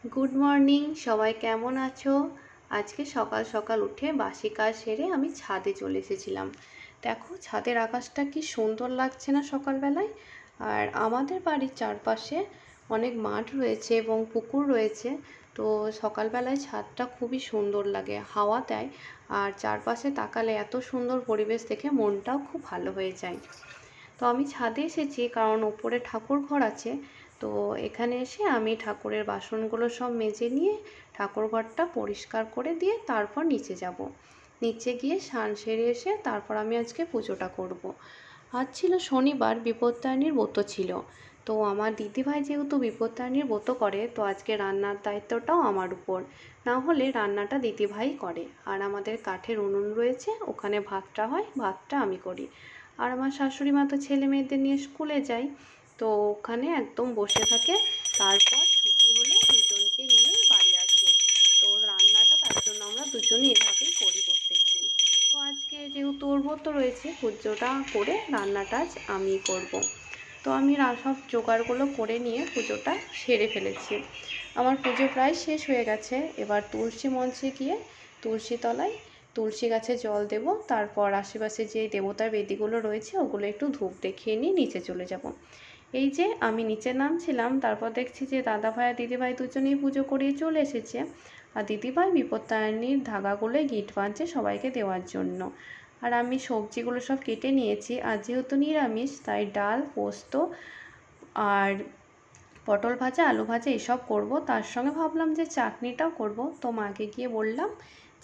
Good morning, সবাই কেমন আছো? আজকে সকাল সকাল উঠে বাসি কাজ সেরে আমি ছাদে চলে এসেছিলাম। দেখো ছাদের আকাশটা কি সুন্দর লাগছে না সকালবেলায়। আর আমাদের বাড়ির চারপাশে অনেক মাঠ রয়েছে এবং পুকুর রয়েছে। তো সকালবেলায় ছাদটা খুবই সুন্দর লাগে, হাওয়া দেয়। আর চারপাশে তাকালে এত সুন্দর পরিবেশ দেখে মনটাও খুব ভালো হয়ে যায়। তো আমি ছাদে এসেছি কারণ ওপরে ঠাকুর ঘর আছে। তো এখানে এসে আমি ঠাকুরের বাসনগুলো সব মেজে নিয়ে ঠাকুর ঘরটা পরিষ্কার করে দিয়ে তারপর নিচে যাব। নিচে গিয়ে স্নান সেরে এসে তারপর আমি আজকে পুজোটা করব। আজ ছিল শনিবার, বিপত্তারিণীর ব্রত ছিল। তো আমার দিদিভাই যেহেতু বিপত্তারিণীর ব্রত করে, তো আজকে রান্নার দায়িত্বটাও আমার উপর। না হলে রান্নাটা দিদিভাই করে। আর আমাদের কাঠের উনুন রয়েছে, ওখানে ভাতটা হয়, ভাতটা আমি করি। আর আমার শাশুড়ি মা তো ছেলে মেয়েদের নিয়ে স্কুলে যায়, তো ওখানে একদম বসে থাকে। তারপর ছুটি হলে দুজনকে নিয়ে বাড়ি আসে। তো রান্নাটা তার জন্য আমরা দুজনে এভাবেই করি প্রত্যেকদিন। তো আজকে যেহেতু ওর ব্রত রয়েছে, পুজোটা করে রান্নাটা আজ আমি করব। তো আমি সব জোগাড়গুলো করে নিয়ে পুজোটা সেরে ফেলেছি। আমার পুজো প্রায় শেষ হয়ে গেছে। এবার তুলসী মঞ্চে গিয়ে তুলসী তলায় তুলসী গাছে জল দেব। তারপর আশেপাশে যে দেবতার বেদিগুলো রয়েছে ওগুলো একটু ধূপ দেখিয়ে নিয়ে নিচে চলে যাব। এই যে আমি নিচে নামছিলাম, তারপর দেখছি যে দাদাভাই আর দিদিভাই দুজনেই পুজো করিয়ে চলে এসেছে। আর দিদিভাই বিপত্তারিণীর ধাগাগুলো গিট বাঁধছে সবাইকে দেওয়ার জন্য। আর আমি সবজিগুলো সব কেটে নিয়েছি। আর যেহেতু নিরামিষ, তাই ডাল, পোস্ত আর পটল ভাজা, আলু ভাজা এসব করব। তার সঙ্গে ভাবলাম যে চাটনিটাও করব। তো মাকে গিয়ে বললাম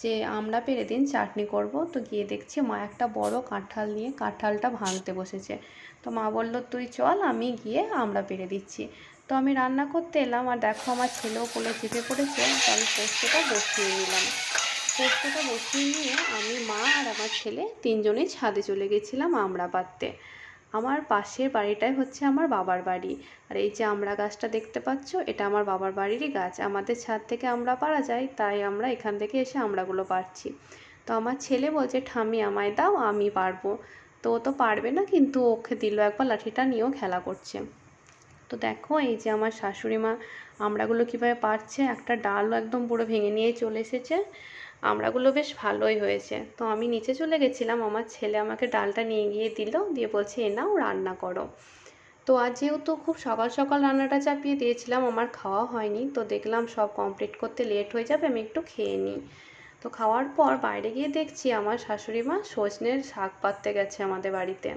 যে আমরা পেরে দিন চাটনি করব। তো গিয়ে দেখছি মা একটা বড় কাঁঠাল নিয়ে কাঁঠালটা ভাঙতে বসেছে। তো মা বলল তুই চল, আমি গিয়ে আমরা পেরে দিচ্ছি। তো আমি রান্না করতে এলাম, আর দেখো আমার ছেলেও কোলে চেপে পড়েছে। তো আমি পোস্তটা বসিয়ে নিলাম। পোস্তটা বসিয়ে নিয়ে আমি, মা আর আমার ছেলে তিনজনেই ছাদে চলে গেছিলাম আমড়া পাড়তে। আমার পাশের বাড়িটাই হচ্ছে আমার বাবার বাড়ি। আর এই যে আমড়া গাছটা দেখতে পাচ্ছ, এটা আমার বাবার বাড়িরই গাছ। আমাদের ছাদ থেকে আমড়া পাড়া যায়, তাই আমরা এখান থেকে এসে আমড়াগুলো পাড়ছি। তো আমার ছেলে বলছে ঠাম্মি আমায় দাও, আমি পারবো। তো ও তো পারবে না, কিন্তু ওকে দিল একবার, লাঠিটা নিয়েও খেলা করছে। তো দেখো এই যে আমার শাশুড়ি মা আমড়াগুলো কীভাবে পারছে। একটা ডালও একদম পুরো ভেঙে নিয়ে চলে এসেছে। আমড়াগুলো বেশ ভালোই হয়েছে। তো আমি নিচে চলে গেছিলাম, আমার ছেলে আমাকে ডালটা নিয়ে গিয়ে দিল, দিয়ে বলছে এ নাও রান্না করো। তো আজ যেহেতু খুব সকাল সকাল রান্নাটা চাপিয়ে দিয়েছিলাম, আমার খাওয়া হয়নি। তো দেখলাম সব কমপ্লিট করতে লেট হয়ে যাবে, আমি একটু খেয়ে নিই। তো খাওয়ার পর বাইরে গিয়ে দেখছি আমার শাশুড়ি মা সজনের শাক পাততে গেছে আমাদের বাড়িতে।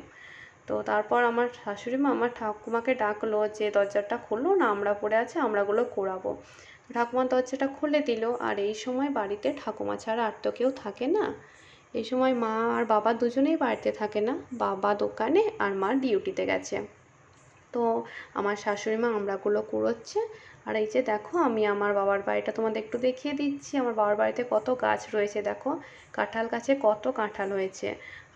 তো তারপর আমার শাশুড়ি মা আমার ঠাকুমাকে ডাকলো যে দরজাটা খোলো না, আমড়া পড়ে আছে, আমড়াগুলো কুড়াবো। ঠাকুমা দরজাটা খুলে দিল। আর এই সময় বাড়িতে ঠাকুমা ছাড়া আর তো কেউ থাকে না। এই সময় মা আর বাবা দুজনেই বাড়িতে থাকে না, বাবা দোকানে আর মা ডিউটিতে গেছে। তো আমার শাশুড়ি মা আমড়াগুলো কুড়োচ্ছে। আর এই যে দেখো আমি আমার বাবার বাড়িটা তোমাদের একটু দেখিয়ে দিচ্ছি। আমার বাবার বাড়িতে কত গাছ রয়েছে দেখো, কাঁঠাল গাছে কত কাঁঠাল হয়েছে।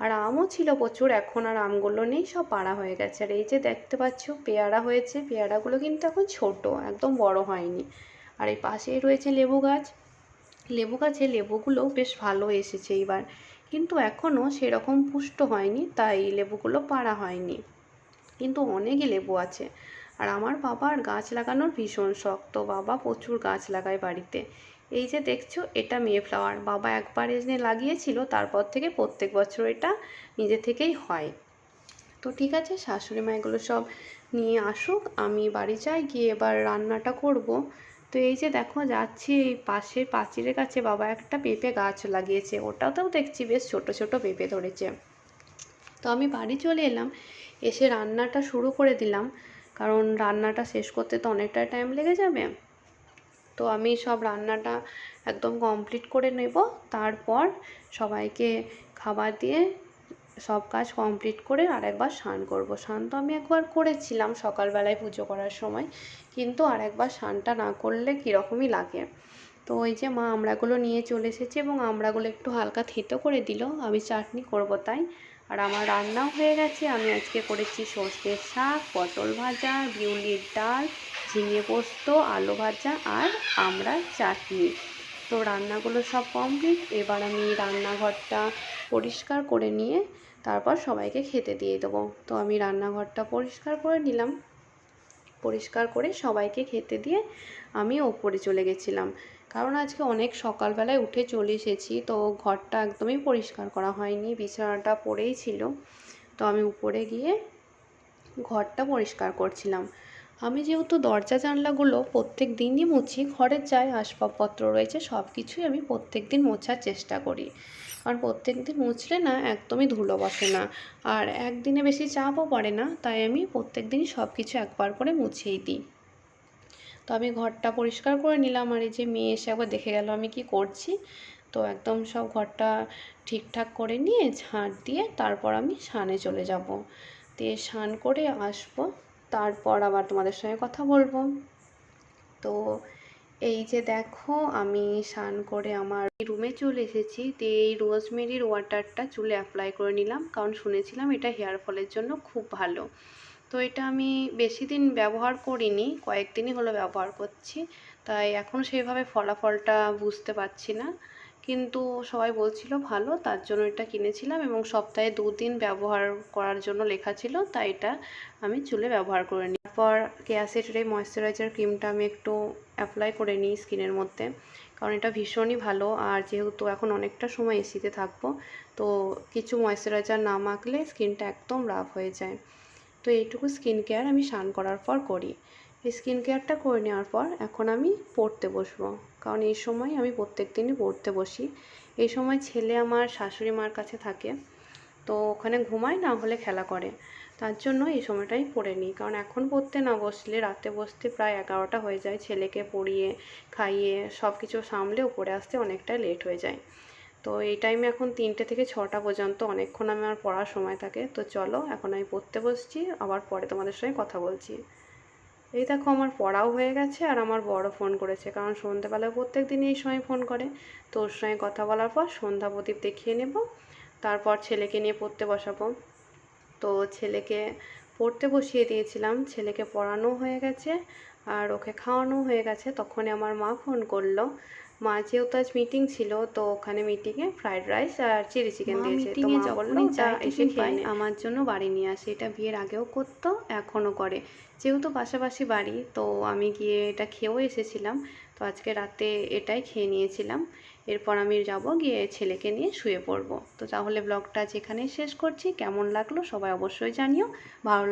আর আমও ছিল প্রচুর, এখন আর আমগুলো নেই, সব পাড়া হয়ে গেছে। আর এই যে দেখতে পাচ্ছ পেয়ারা হয়েছে, পেয়ারাগুলো কিন্তু এখন ছোট, একদম বড় হয়নি। আর এই পাশেই রয়েছে লেবু গাছ। লেবু গাছে লেবুগুলো বেশ ভালো এসেছে এইবার, কিন্তু এখনও সেরকম পুষ্ট হয়নি, তাই লেবুগুলো পাড়া হয়নি। কিন্তু অনেকই লেবু আছে। আর আমার বাবার গাছ লাগানোর ভীষণ শখ, তো বাবা প্রচুর গাছ লাগায় বাড়িতে। এই যে দেখছো এটা মেফ্লাওয়ার, বাবা একবার এনে লাগিয়েছিল, তারপর থেকে প্রত্যেক বছর এটা নিজে থেকেই হয়। তো ঠিক আছে, শাশুড়ি মা এগুলো সব নিয়ে আসুক, আমি বাড়ি যাই, গিয়ে এবার রান্নাটা করব। তো এই যে দেখো যাচ্ছি, এই পাশে পাঁচিলের কাছে বাবা একটা পেঁপে গাছ লাগিয়েছে, ওটাতেও দেখছি বেশ ছোট ছোট পেঁপে ধরেছে। তো আমি বাড়ি চলে এলাম, এসে রান্নাটা শুরু করে দিলাম, কারণ রান্নাটা শেষ করতে তো অনেকটা টাইম লেগে যাবে। তো আমি সব রান্নাটা একদম কমপ্লিট করে নেব। তারপর সবাইকে খাবার দিয়ে সব কাজ কমপ্লিট করে আরেকবার স্নান করব। স্নান তো আমি একবার করেছিলাম সকালবেলায় পুজো করার সময়, কিন্তু আরেকবার স্নানটা না করলে কীরকমই লাগে। তো ওই যে মা আমড়াগুলো নিয়ে চলে এসেছে এবং আমড়াগুলো একটু হালকা থেতো করে দিল, আমি চাটনি করব তাই। আর আমার রান্নাও হয়ে গেছে। আমি আজকে করেছি সর্ষের শাক, পটল ভাজা, বিউলির ডাল, ঝিঙে পোস্ত, আলু ভাজা আর আমড়ার চাটনি। তো রান্নাগুলো সব কমপ্লিট। এবার আমি রান্নাঘরটা পরিষ্কার করে নিয়ে তারপর সবাইকে খেতে দিয়ে দেবো। তো আমি রান্নাঘরটা পরিষ্কার করে নিলাম। পরিষ্কার করে সবাইকে খেতে দিয়ে আমি ওপরে চলে গেছিলাম, কারণ আজকে অনেক সকালবেলায় উঠে চলে এসেছি, তো ঘরটা একদমই পরিষ্কার করা হয়নি, বিছানাটা পড়েই ছিল। তো আমি উপরে গিয়ে ঘরটা পরিষ্কার করছিলাম। আমি যেহেতু দরজা জানলাগুলো প্রত্যেক দিনই মুছি, ঘরের যাই আসবাবপত্র রয়েছে সব কিছুই আমি প্রত্যেক দিন মোছার চেষ্টা করি, কারণ প্রত্যেক দিন মুছলে না একদমই ধুলো বসে না, আর একদিনে বেশি চাপও পড়ে না, তাই আমি প্রত্যেক দিনই সব কিছু একবার করে মুছেই দিই। তো আমি ঘরটা পরিষ্কার করে নিলাম, আর এই যে মেয়ে এসে একবার দেখে গেল আমি কি করছি। তো একদম সব ঘরটা ঠিকঠাক করে নিয়ে ঝাঁট দিয়ে তারপর আমি স্নানে চলে যাব, দিয়ে স্নান করে আসবো, তারপর আবার তোমাদের সঙ্গে কথা বলবো। তো এই যে দেখো আমি স্নান করে আমার রুমে চলে এসেছি, দিয়ে এই রোজমেরির ওয়াটারটা চুলে অ্যাপ্লাই করে নিলাম, কারণ শুনেছিলাম এটা হেয়ার ফলের জন্য খুব ভালো। তো এটা আমি বেশি দিন ব্যবহার করিনি, কয়েকদিনই হলো ব্যবহার করছি, তাই এখন সেইভাবে ফলাফলটা বুঝতে পারছি না, কিন্তু সবাই বলছিল ভালো, তার জন্য এটা কিনেছিলাম, এবং সপ্তাহে 2 দিন ব্যবহার করার জন্য লেখা ছিল, তাই এটা আমি চুলে ব্যবহার করে নিই। তারপর কেয়া সিটির এই ময়েশ্চারাইজার ক্রিমটা আমি একটু অ্যাপ্লাই করে নিই স্কিনের মধ্যে, কারণ এটা ভীষণই ভালো, আর যেহেতু এখন অনেকটা সময় এসিতে থাকবো, তো কিছু ময়েশ্চারাইজার না মাখলে স্কিনটা একদম রাফ হয়ে যায়। তো এইটুকু স্কিন কেয়ার আমি স্নান করার পর করি। এই স্কিন কেয়ারটা করে নেওয়ার পর এখন আমি পড়তে বসবো, কারণ এই সময় আমি প্রত্যেক দিনই পড়তে বসি। এই সময় ছেলে আমার শাশুড়ি মার কাছে থাকে, তো ওখানে ঘুমায়, না হলে খেলা করে, তার জন্য এই সময়টাই পড়ে নিই, কারণ এখন পড়তে না বসলে রাতে বসতে প্রায় 11টা হয়ে যায়, ছেলেকে পড়িয়ে খাইয়ে সব কিছু সামলে উপরে আসতে অনেকটাই লেট হয়ে যায়। তো এই টাইমে এখন 3টে থেকে 6টা পর্যন্ত অনেকক্ষণ আমার পড়ার সময় থাকে। তো চলো এখন আমি পড়তে বসছি, আবার পরে তোমাদের সঙ্গে কথা বলছি। এই দেখো আমার পড়াও হয়ে গেছে, আর আমার বড় ফোন করেছে, কারণ সন্ধ্যেবেলায় প্রত্যেক দিনই এই সময় ফোন করে। তো ওর সঙ্গে কথা বলার পর সন্ধ্যা প্রদীপ দেখিয়ে নেব, তারপর ছেলেকে নিয়ে পড়তে বসাবো। তো ছেলেকে পড়তে বসিয়ে দিয়েছিলাম, ছেলেকে পড়ানো হয়ে গেছে আর ওকে খাওয়ানো হয়ে গেছে, তখনই আমার মা ফোন করলো। মা যেহেতু আজ মিটিং ছিল, তো ওখানে মিটিংয়ে ফ্রাইড রাইস আর চিলি চিকেন দিয়েছে, তো মা বললো যা এসে খেয়ে নে, আমার জন্য বাড়ি নিয়ে আসে। এটা বিয়ের আগেও করতো, এখনও করে, যেহেতু পাশাপাশি বাড়ি, তো আমি গিয়ে এটা খেয়েও এসেছিলাম। তো আজকে রাতে এটাই খেয়ে নিয়েছিলাম, এরপর আমি যাব গিয়ে ছেলেকে নিয়ে শুয়ে পড়বো। তো তাহলে ব্লগটা যেখানেই শেষ করছি, কেমন লাগলো সবাই অবশ্যই জানিও, ভালো